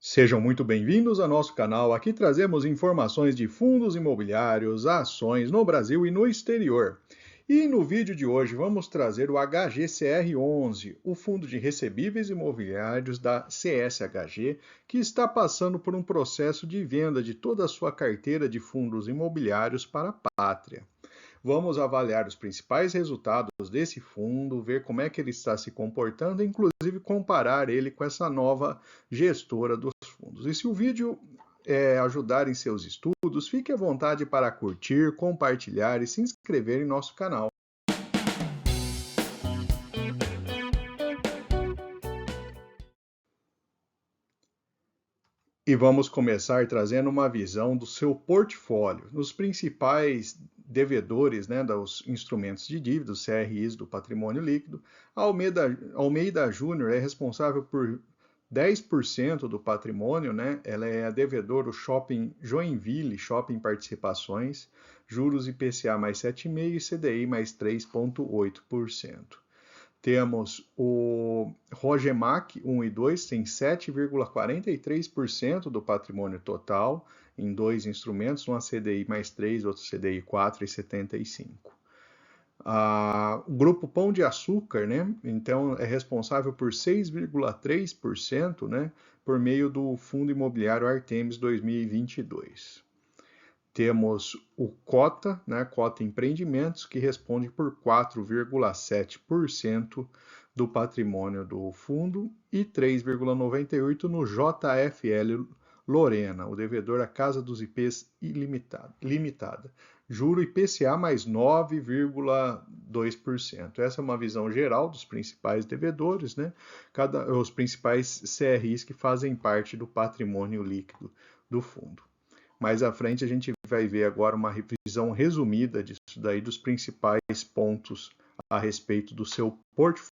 Sejam muito bem-vindos ao nosso canal. Aqui trazemos informações de fundos imobiliários, ações no Brasil e no exterior. E no vídeo de hoje vamos trazer o HGCR11, o fundo de recebíveis imobiliários da CSHG, que está passando por um processo de venda de toda a sua carteira de fundos imobiliários para a pátria. Vamos avaliar os principais resultados desse fundo, ver como é que ele está se comportando, inclusive comparar ele com essa nova gestora dos fundos. E se o vídeo ajudar em seus estudos, fique à vontade para curtir, compartilhar e se inscrever em nosso canal. E vamos começar trazendo uma visão do seu portfólio, nos principais devedores, dos instrumentos de dívida, os CRIs do patrimônio líquido. A Almeida Júnior é responsável por 10% do patrimônio, Ela é a devedora do Shopping Joinville, Shopping Participações, juros IPCA mais 7,5% e CDI mais 3,8%. Temos o Rogemac 1 e 2, tem 7,43% do patrimônio total, em dois instrumentos, um a CDI mais 3, outro CDI 4,75%. O Grupo Pão de Açúcar, então é responsável por 6,3%, por meio do Fundo Imobiliário Artemis 2022. Temos o Cota, Cota Empreendimentos, que responde por 4,7% do patrimônio do fundo e 3,98% no JFL Lorena, o devedor a Casa dos IPs Limitada. Juro IPCA mais 9,2%. Essa é uma visão geral dos principais devedores, os principais CRIs que fazem parte do patrimônio líquido do fundo. Mais à frente a gente vai ver agora uma revisão resumida disso daí, dos principais pontos a respeito do seu portfólio.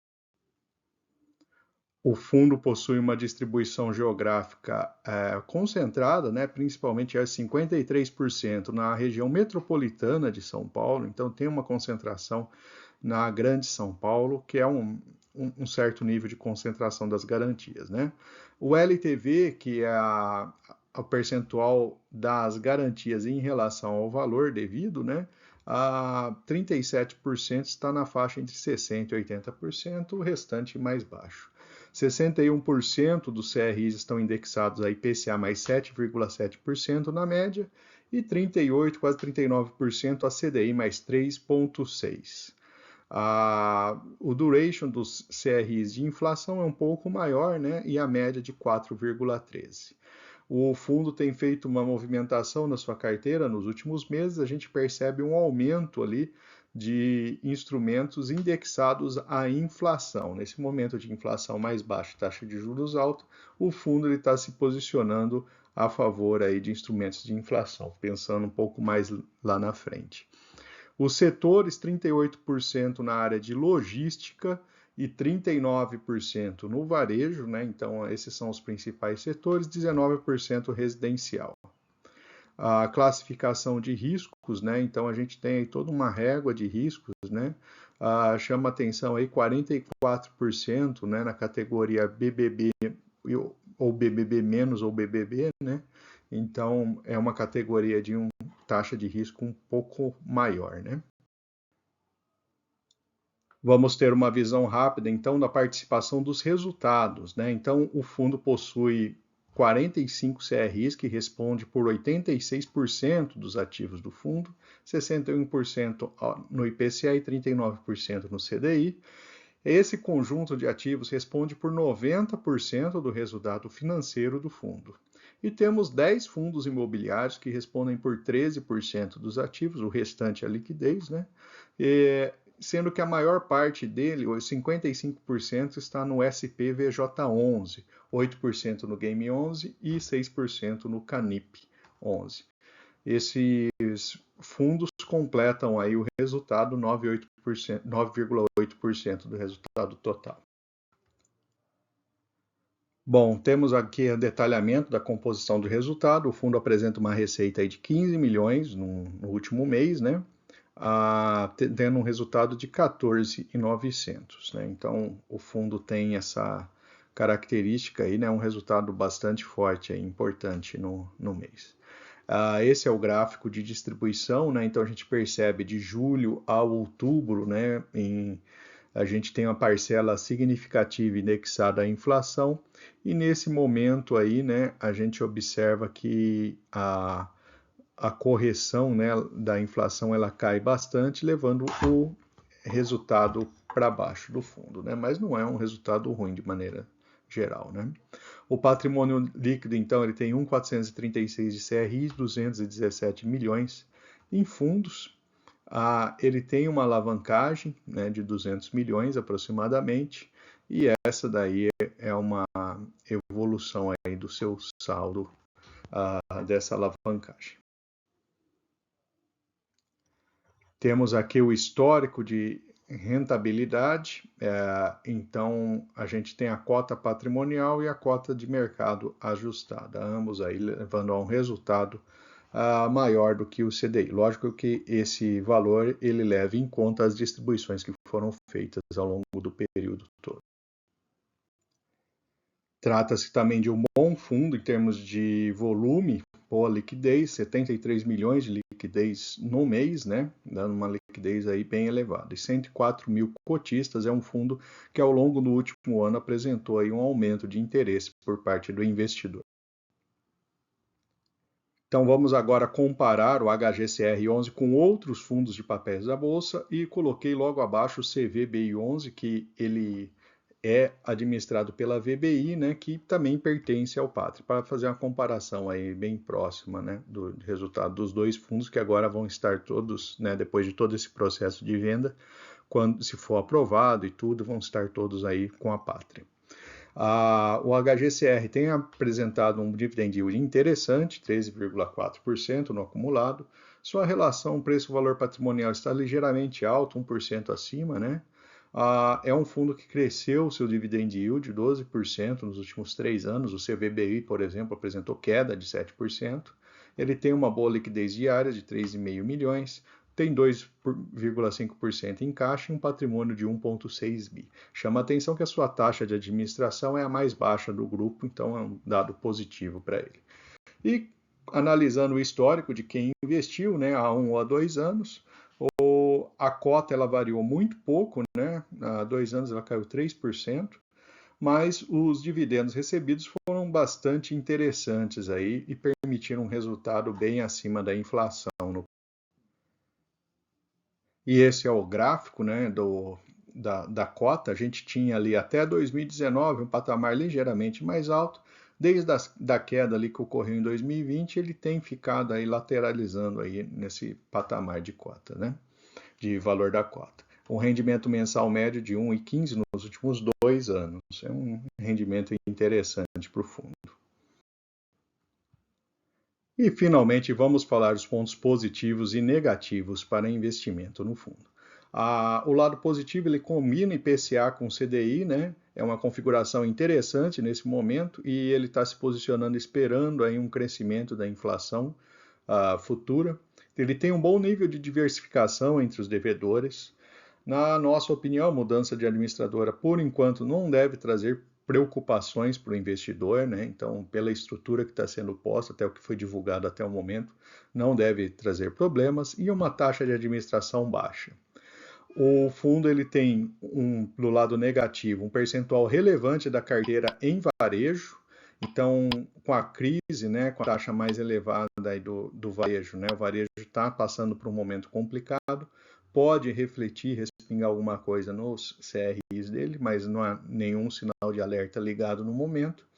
O fundo possui uma distribuição geográfica concentrada, principalmente 53% na região metropolitana de São Paulo, então tem uma concentração na Grande São Paulo, que é um certo nível de concentração das garantias. O LTV, que é o percentual das garantias em relação ao valor devido, a 37% está na faixa entre 60% e 80%, o restante mais baixo. 61% dos CRIs estão indexados a IPCA mais 7,7% na média e 38%, quase 39% a CDI mais 3,6%. O duration dos CRIs de inflação é um pouco maior, e a média de 4,13%. O fundo tem feito uma movimentação na sua carteira nos últimos meses, a gente percebe um aumento ali de instrumentos indexados à inflação. Nesse momento de inflação mais baixa, taxa de juros alta, o fundo está se posicionando a favor aí de instrumentos de inflação, pensando um pouco mais lá na frente. Os setores, 38% na área de logística e 39% no varejo, então esses são os principais setores, 19% residencial. A classificação de riscos, então a gente tem aí toda uma régua de riscos, chama atenção aí 44%, na categoria BBB ou BBB menos ou BBB, então é uma categoria de taxa de risco um pouco maior, Vamos ter uma visão rápida, então, da participação dos resultados, Então, o fundo possui 45 CRIs, que responde por 86% dos ativos do fundo, 61% no IPCA e 39% no CDI. Esse conjunto de ativos responde por 90% do resultado financeiro do fundo. E temos 10 fundos imobiliários que respondem por 13% dos ativos, o restante é a liquidez, sendo que a maior parte dele, os 55%, está no SPVJ11, 8% no Game 11 e 6% no Canip 11. Esses fundos completam aí o resultado, 9,8% do resultado total. Bom, temos aqui o detalhamento da composição do resultado. O fundo apresenta uma receita aí de 15 milhões no último mês, tendo um resultado de 14.900. Então, o fundo tem essa característica aí, né, um resultado bastante forte e importante no mês. Esse é o gráfico de distribuição, né? Então a gente percebe de julho a outubro, né, a gente tem uma parcela significativa indexada à inflação, e nesse momento aí, né, a gente observa que a correção, né, da inflação ela cai bastante, levando o resultado para baixo do fundo, né? Mas não é um resultado ruim de maneira geral, né? O patrimônio líquido, então, ele tem 1.436 de CRIs, 217 milhões em fundos. Ele tem uma alavancagem, né, de 200 milhões aproximadamente, e essa daí é uma evolução aí do seu saldo dessa alavancagem. Temos aqui o histórico de rentabilidade, então a gente tem a cota patrimonial e a cota de mercado ajustada, ambos aí levando a um resultado maior do que o CDI. Lógico que esse valor ele leva em conta as distribuições que foram feitas ao longo do período todo. Trata-se também de um bom fundo em termos de volume, boa liquidez, 73 milhões de liquidez no mês, né? Dando uma liquidez aí bem elevada. E 104 mil cotistas, é um fundo que ao longo do último ano apresentou aí um aumento de interesse por parte do investidor. Então vamos agora comparar o HGCR11 com outros fundos de papéis da Bolsa e coloquei logo abaixo o CVBI11, que ele é administrado pela VBI, né, que também pertence ao Patria, para fazer uma comparação aí bem próxima, né, do resultado dos dois fundos que agora vão estar todos, né, depois de todo esse processo de venda, quando se for aprovado e tudo, vão estar todos aí com a Patria. O HGCR tem apresentado um dividend yield interessante, 13,4% no acumulado. Sua relação preço-valor patrimonial está ligeiramente alta, 1% acima, né? É um fundo que cresceu seu dividend yield 12% nos últimos 3 anos. O CVBI, por exemplo, apresentou queda de 7%. Ele tem uma boa liquidez diária de 3,5 milhões, tem 2,5% em caixa e um patrimônio de 1,6 bi. Chama a atenção que a sua taxa de administração é a mais baixa do grupo, então é um dado positivo para ele. E analisando o histórico de quem investiu, né, há 1 ou há 2 anos, a cota ela variou muito pouco, né? Há 2 anos ela caiu 3%, mas os dividendos recebidos foram bastante interessantes aí e permitiram um resultado bem acima da inflação. E esse é o gráfico, né, da cota. A gente tinha ali até 2019 um patamar ligeiramente mais alto. Desde a queda ali que ocorreu em 2020, ele tem ficado aí lateralizando aí nesse patamar de cota, né? De valor da cota. Um rendimento mensal médio de 1,15 nos últimos 2 anos. É um rendimento interessante para o fundo. E, finalmente, vamos falar dos pontos positivos e negativos para investimento no fundo. O lado positivo, ele combina IPCA com CDI, né? É uma configuração interessante nesse momento e ele está se posicionando esperando aí um crescimento da inflação futura. Ele tem um bom nível de diversificação entre os devedores. Na nossa opinião, a mudança de administradora, por enquanto, não deve trazer preocupações para o investidor, né? Então, pela estrutura que está sendo posta, até o que foi divulgado até o momento, não deve trazer problemas, e uma taxa de administração baixa. O fundo ele tem, do lado negativo, um percentual relevante da carteira em varejo. Então, com a crise, né, com a taxa mais elevada aí do varejo, né, o varejo está passando por um momento complicado, pode refletir, respingar alguma coisa nos CRIs dele, mas não há nenhum sinal de alerta ligado no momento.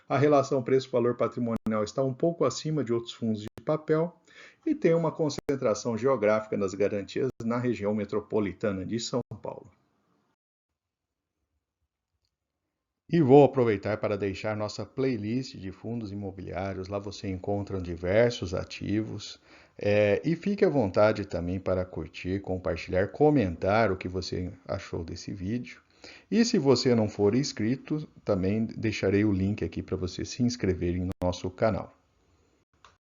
A relação preço-valor patrimonial está um pouco acima de outros fundos de papel e tem uma concentração geográfica das garantias na região metropolitana de São Paulo. E vou aproveitar para deixar nossa playlist de fundos imobiliários. Lá você encontra diversos ativos. E fique à vontade também para curtir, compartilhar, comentar o que você achou desse vídeo. E se você não for inscrito, também deixarei o link aqui para você se inscrever em nosso canal.